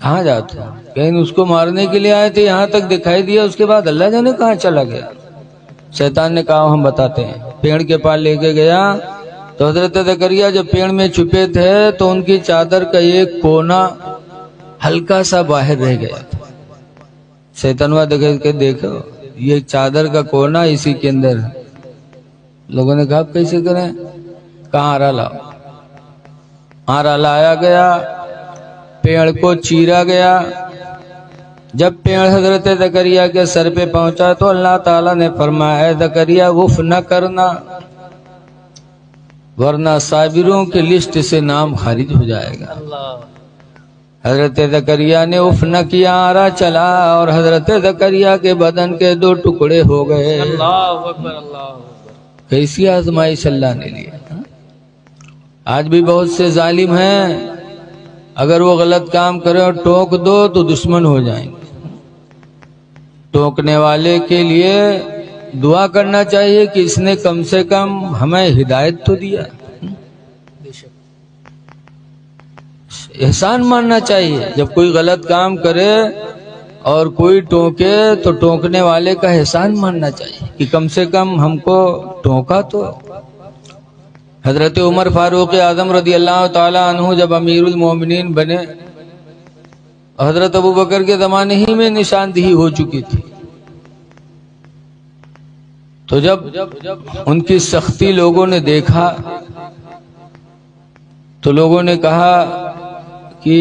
کہاں جاتے ہیں؟ کہیں اس کو مارنے کے لیے آئے تھے، یہاں تک دکھائی دیا، اس کے بعد اللہ جانے کہاں چلا گیا۔ شیطان نے کہا ہم بتاتے ہیں، پیڑ کے پاس لے کے گیا تو حضرت زکریا جب پیڑ میں چھپے تھے تو ان کی چادر کا ایک کونا ہلکا سا باہر رہ گیا تھا۔ شیطانوا دیکھو یہ چادر کا کونا اسی کے اندر۔ لوگوں نے کہا کیسے کریں؟ کہاں آرا لاؤ، آرا لایا گیا، پیڑ کو چیرا گیا۔ جب پیڑ حضرت زکریا کے سر پہ پہنچا تو اللہ تعالیٰ نے فرمایا اے زکریا وف نہ کرنا، ورنہ صابروں کی لسٹ سے نام خارج ہو جائے گا۔ حضرت زکریا نے اف نہ کیا، آرا چلا اور حضرت زکریا کے بدن کے 2 ٹکڑے ہو گئے۔ اللہ اکبر، اللہ اکبر۔ کیسی آزمائش اللہ نے لی۔ آج بھی بہت سے ظالم ہیں، اگر وہ غلط کام کرے اور ٹوک دو تو دشمن ہو جائیں گے۔ ٹوکنے والے کے لیے دعا کرنا چاہیے کہ اس نے کم سے کم ہمیں ہدایت تو دیا۔ احسان ماننا چاہیے، جب کوئی غلط کام کرے اور کوئی ٹوکے تو ٹوکنے والے کا احسان ماننا چاہیے کہ کم سے کم ہم کو ٹوکا تو۔ حضرت عمر فاروق اعظم رضی اللہ تعالی عنہ جب امیر المومنین بنے، حضرت ابوبکر کے زمانے ہی میں نشاندہی ہو چکی تھی، تو جب ان کی سختی لوگوں نے دیکھا تو لوگوں نے کہا کہ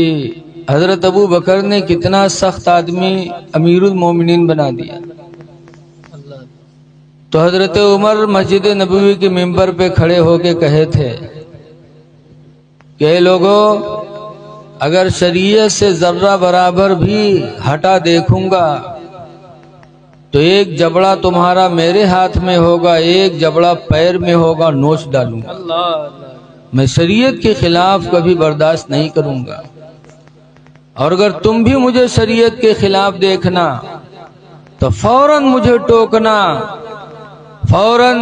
حضرت ابوبکر نے کتنا سخت آدمی امیر المومنین بنا دیا۔ تو حضرت عمر مسجد نبوی کے ممبر پہ کھڑے ہو کے کہے تھے کہ اے لوگوں، اگر شریعت سے ذرہ برابر بھی ہٹا دیکھوں گا تو ایک جبڑا تمہارا میرے ہاتھ میں ہوگا، ایک جبڑا پیر میں ہوگا، نوچ ڈالوں گا۔ میں شریعت کے خلاف کبھی برداشت نہیں کروں گا، اور اگر تم بھی مجھے شریعت کے خلاف دیکھنا تو فوراً مجھے ٹوکنا، فوراً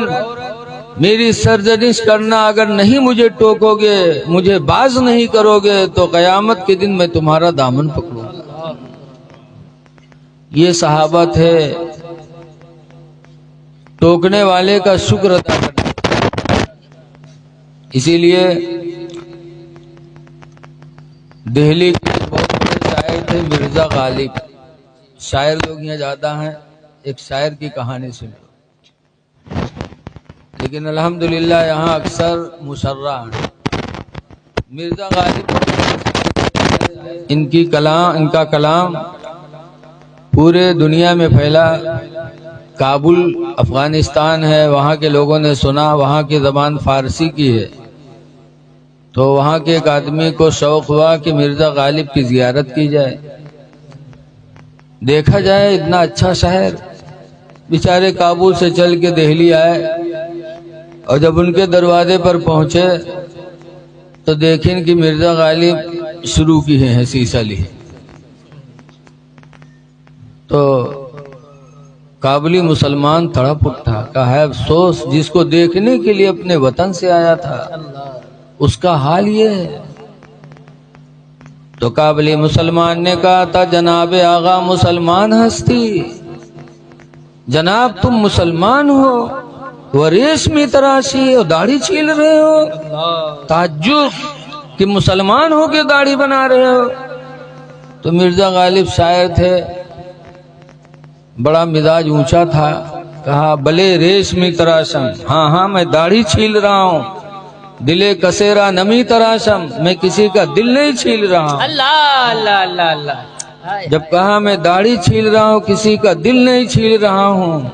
میری سرزنش کرنا۔ اگر نہیں مجھے ٹوکو گے، مجھے باز نہیں کرو گے تو قیامت کے دن میں تمہارا دامن پکڑوں گا۔ یہ صحابہ تھے، ٹوکنے والے کا شکر ادا کرنا۔ اسی لیے دہلی کے بہت بڑے شاعر تھے مرزا غالب، شاعر لوگ یہاں زیادہ ہیں، ایک شاعر کی کہانی سنو، لیکن الحمدللہ یہاں اکثر مسرہ ہیں۔ مرزا غالب ان کا کلام پورے دنیا میں پھیلا۔ کابل افغانستان ہے، وہاں کے لوگوں نے سنا، وہاں کی زبان فارسی کی ہے، تو وہاں کے ایک آدمی کو شوق ہوا کہ مرزا غالب کی زیارت کی جائے، دیکھا جائے، اتنا اچھا شہر۔ بیچارے کابل سے چل کے دہلی آئے، اور جب ان کے دروازے پر پہنچے تو دیکھیں کہ مرزا غالب شروع کی ہے سیسا لی۔ تو کابلی مسلمان تڑپ اٹھا، کہا ہے افسوس، جس کو دیکھنے کے لیے اپنے وطن سے آیا تھا اس کا حال یہ ہے۔ تو کابلی مسلمان نے کہا تھا جناب آغا مسلمان ہستی، جناب تم مسلمان ہو، وہ ریشمی تراشی اور داڑھی چھیل رہے ہو، تعجب کہ مسلمان ہو کے داڑھی بنا رہے ہو۔ تو مرزا غالب شاعر تھے، بڑا مزاج اونچا تھا، کہا بلے ریشمی تراشم، ہاں ہاں میں داڑھی چھیل رہا ہوں، دلے کسیرا نمی تراشم، میں کسی کا دل نہیں چھیل رہا ہوں۔ اللہ اللہ اللہ اللہ۔ جب کہا میں داڑھی چھیل رہا ہوں، کسی کا دل نہیں چھیل رہا ہوں،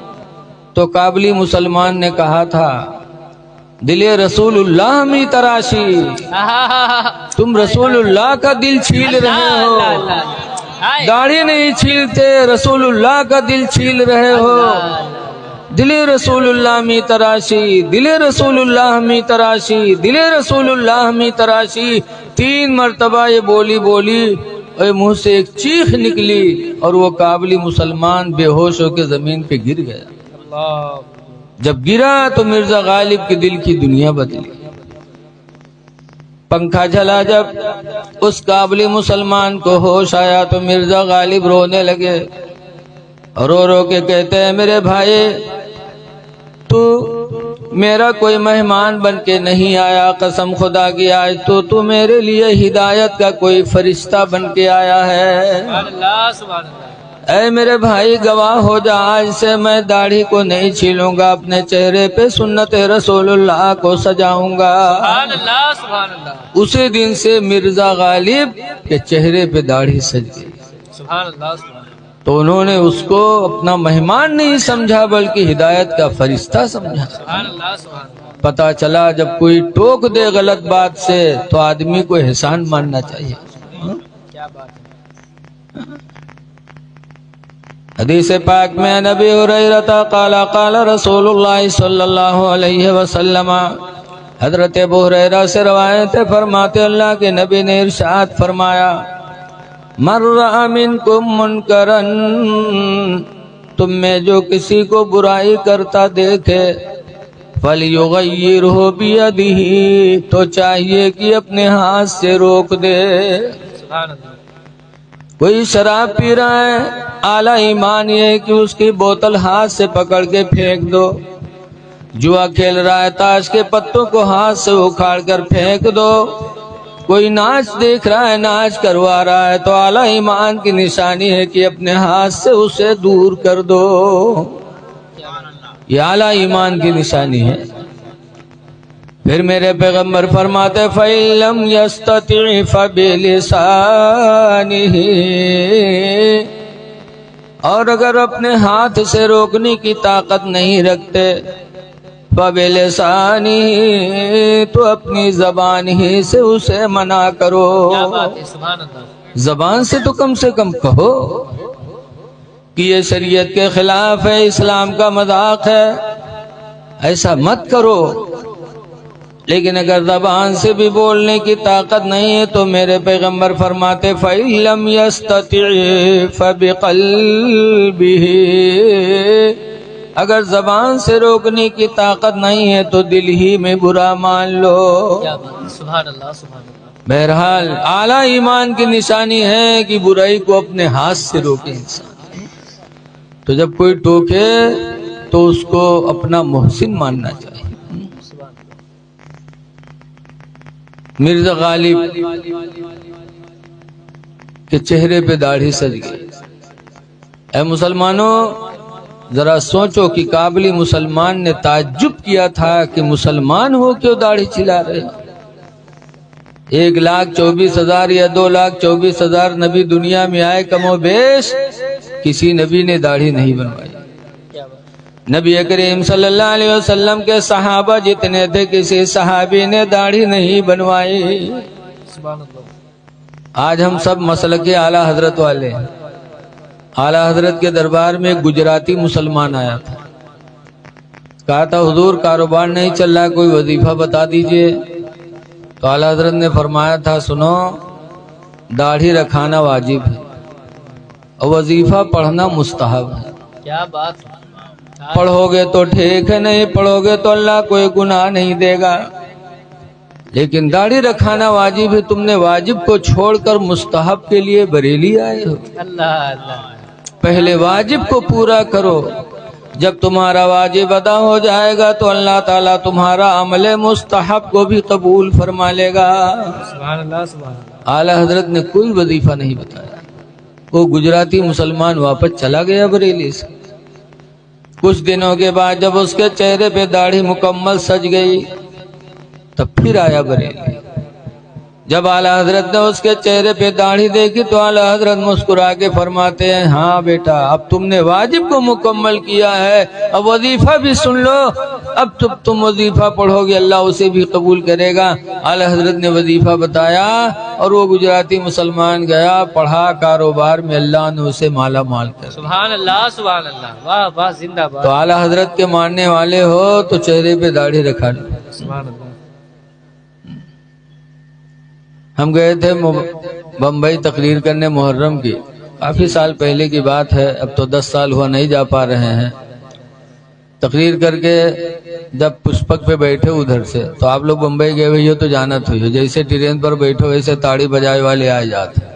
تو کابلی مسلمان نے کہا تھا دلے رسول اللہ می تراشی، تم رسول اللہ کا دل چھیل رہے ہو، داڑھی نہیں چھیلتے، رسول اللہ کا دل چھیل رہے ہو۔ دل رسول اللہ می تراشی، دل رسول اللہ می تراشی، دل رسول اللہ می تراشی، 3 مرتبہ یہ بولی اور منہ سے ایک چیخ نکلی اور وہ کابلی مسلمان بے ہوش ہو کے زمین پہ گر گیا۔ جب گرا تو مرزا غالب کے دل کی دنیا بدلی، پنکھا جلا جب اس کابلی مسلمان کو ہوش آیا تو مرزا غالب رونے لگے، رو رو کے کہتے ہیں میرے بھائی تو میرا کوئی مہمان بن کے نہیں آیا، قسم خدا کی آج تو میرے لیے ہدایت کا کوئی فرشتہ بن کے آیا ہے۔ سبحان اللہ سبحان اللہ۔ اے میرے بھائی گواہ ہو جا، آج سے میں داڑھی کو نہیں چھیلوں گا، اپنے چہرے پہ سنت رسول اللہ کو سجاؤں گا۔ سبحان اللہ سبحان اللہ۔ اسی دن سے مرزا غالب کے چہرے پہ داڑھی سج گئی۔ سبحان اللہ سبحان اللہ۔ تو انہوں نے اس کو اپنا مہمان نہیں سمجھا بلکہ ہدایت کا فرشتہ سمجھا۔ سبحان اللہ سبحان اللہ۔ پتہ چلا جب کوئی ٹوک دے غلط بات سے تو آدمی کو احسان ماننا چاہیے۔ کیا بات ہے۔ حدیث پاک میں نبی ہریرہ قال قال رسول اللہ صلی اللہ علیہ وسلم، حضرت ابو ہریرہ سے روایت ہے، فرماتے اللہ کے نبی نے ارشاد فرمایا من رأى منکم منکرا، تم میں جو کسی کو برائی کرتا دیکھے فَلْيُغَيِّرْهُ بِيَدِهِ، تو چاہیے کہ اپنے ہاتھ سے روک دے۔ سبحان اللہ۔ کوئی شراب پی رہا ہے، اعلیٰ ایمان یہ ہے کہ اس کی بوتل ہاتھ سے پکڑ کے پھینک دو۔ جوا کھیل رہا ہے، تاش کے پتوں کو ہاتھ سے اکھاڑ کر پھینک دو۔ کوئی ناچ دیکھ رہا ہے، ناچ کروا رہا ہے، تو اعلیٰ ایمان کی نشانی ہے کہ اپنے ہاتھ سے اسے دور کر دو۔ یہ اعلیٰ ایمان کی نشانی ہے۔ پھر میرے پیغمبر فرماتے فَإِن لَّمْ يَسْتَطِعْ فَبِلِسَانِهِ، اور اگر اپنے ہاتھ سے روکنے کی طاقت نہیں رکھتے فَبِلِسَانِهِ، تو اپنی زبان ہی سے اسے منع کرو۔ کیا بات ہے، سبحان اللہ۔ زبان سے تو کم سے کم کہو کہ یہ شریعت کے خلاف ہے، اسلام کا مذاق ہے، ایسا مت کرو۔ لیکن اگر زبان سے بھی بولنے کی طاقت نہیں ہے تو میرے پیغمبر فرماتے فَإِن لَّمْ يَسْتَطِعْ فَبِقَلْبِهِ، اگر زبان سے روکنے کی طاقت نہیں ہے تو دل ہی میں برا مان لو۔ کیا بات ہے، سبحان اللہ سبحان اللہ۔ بہرحال اعلیٰ ایمان کی نشانی ہے کہ برائی کو اپنے ہاتھ سے روکے انسان۔ تو جب کوئی ٹوکے تو اس کو اپنا محسن ماننا چاہیے۔ مرزا غالب کے چہرے پہ داڑھی سج گئی۔ اے مسلمانوں ذرا سوچو کہ کابلی مسلمان نے تعجب کیا تھا کہ مسلمان ہو کیوں داڑھی چلا رہے۔ 1,24,000 یا 2,24,000 نبی دنیا میں آئے، کم و بیش کسی نبی نے داڑھی نہیں بنوائی۔ نبی کریم صلی اللہ علیہ وسلم کے صحابہ جتنے تھے کسی صحابی نے داڑھی نہیں بنوائی۔ سبحان اللہ۔ آج ہم سب مسلک اعلیٰ حضرت والے ہیں۔ اعلیٰ حضرت کے دربار میں ایک گجراتی مسلمان آیا تھا، کہا تھا حضور کاروبار نہیں چل رہا، کوئی وظیفہ بتا دیجئے۔ تو اعلیٰ حضرت نے فرمایا تھا سنو، داڑھی رکھانا واجب ہے اور وظیفہ پڑھنا مستحب ہے۔ کیا بات ہے۔ پڑھو گے تو ٹھیک ہے، نہیں پڑھو گے تو اللہ کوئی گناہ نہیں دے گا، لیکن داڑھی رکھانا واجب ہے۔ تم نے واجب کو چھوڑ کر مستحب کے لیے بریلی آئے ہو۔ اللہ اللہ۔ پہلے واجب کو پورا کرو، جب تمہارا واجب ادا ہو جائے گا تو اللہ تعالیٰ تمہارا عمل مستحب کو بھی قبول فرما لے گا۔ سبحان اللہ سبحان اللہ۔ اعلیٰ حضرت نے کوئی وظیفہ نہیں بتایا۔ وہ گجراتی مسلمان واپس چلا گیا بریلی سے۔ کچھ دنوں کے بعد جب اس کے چہرے پہ داڑھی مکمل سج گئی تب پھر آیا بریلی۔ جب اعلیٰ حضرت نے اس کے چہرے پہ داڑھی دیکھی تو اعلیٰ حضرت مسکرا کے فرماتے ہیں ہاں بیٹا، اب تم نے واجب کو مکمل کیا ہے، اب وظیفہ بھی سن لو۔ اب تم وظیفہ پڑھو گے اللہ اسے بھی قبول کرے گا۔ اعلیٰ حضرت نے وظیفہ بتایا اور وہ گجراتی مسلمان گیا، پڑھا، کاروبار میں اللہ نے اسے مالا مال کر۔ سبحان اللہ سبحان اللہ۔ واہ واہ، زندہ باد۔ تو اعلیٰ حضرت کے ماننے والے ہو تو چہرے پہ داڑھی رکھا لو۔ سبحان اللہ۔ ہم گئے تھے بمبئی تقریر کرنے محرم کی، کافی سال پہلے کی بات ہے، اب تو 10 سال ہوا نہیں جا پا رہے ہیں۔ تقریر کر کے جب پشپک پہ بیٹھے ادھر سے، تو آپ لوگ بمبئی گئے ہوئے ہو تو جانت ہوئی ہو، جیسے ٹرین پر بیٹھو ویسے تاڑی بجائے والے آ جاتے ہیں،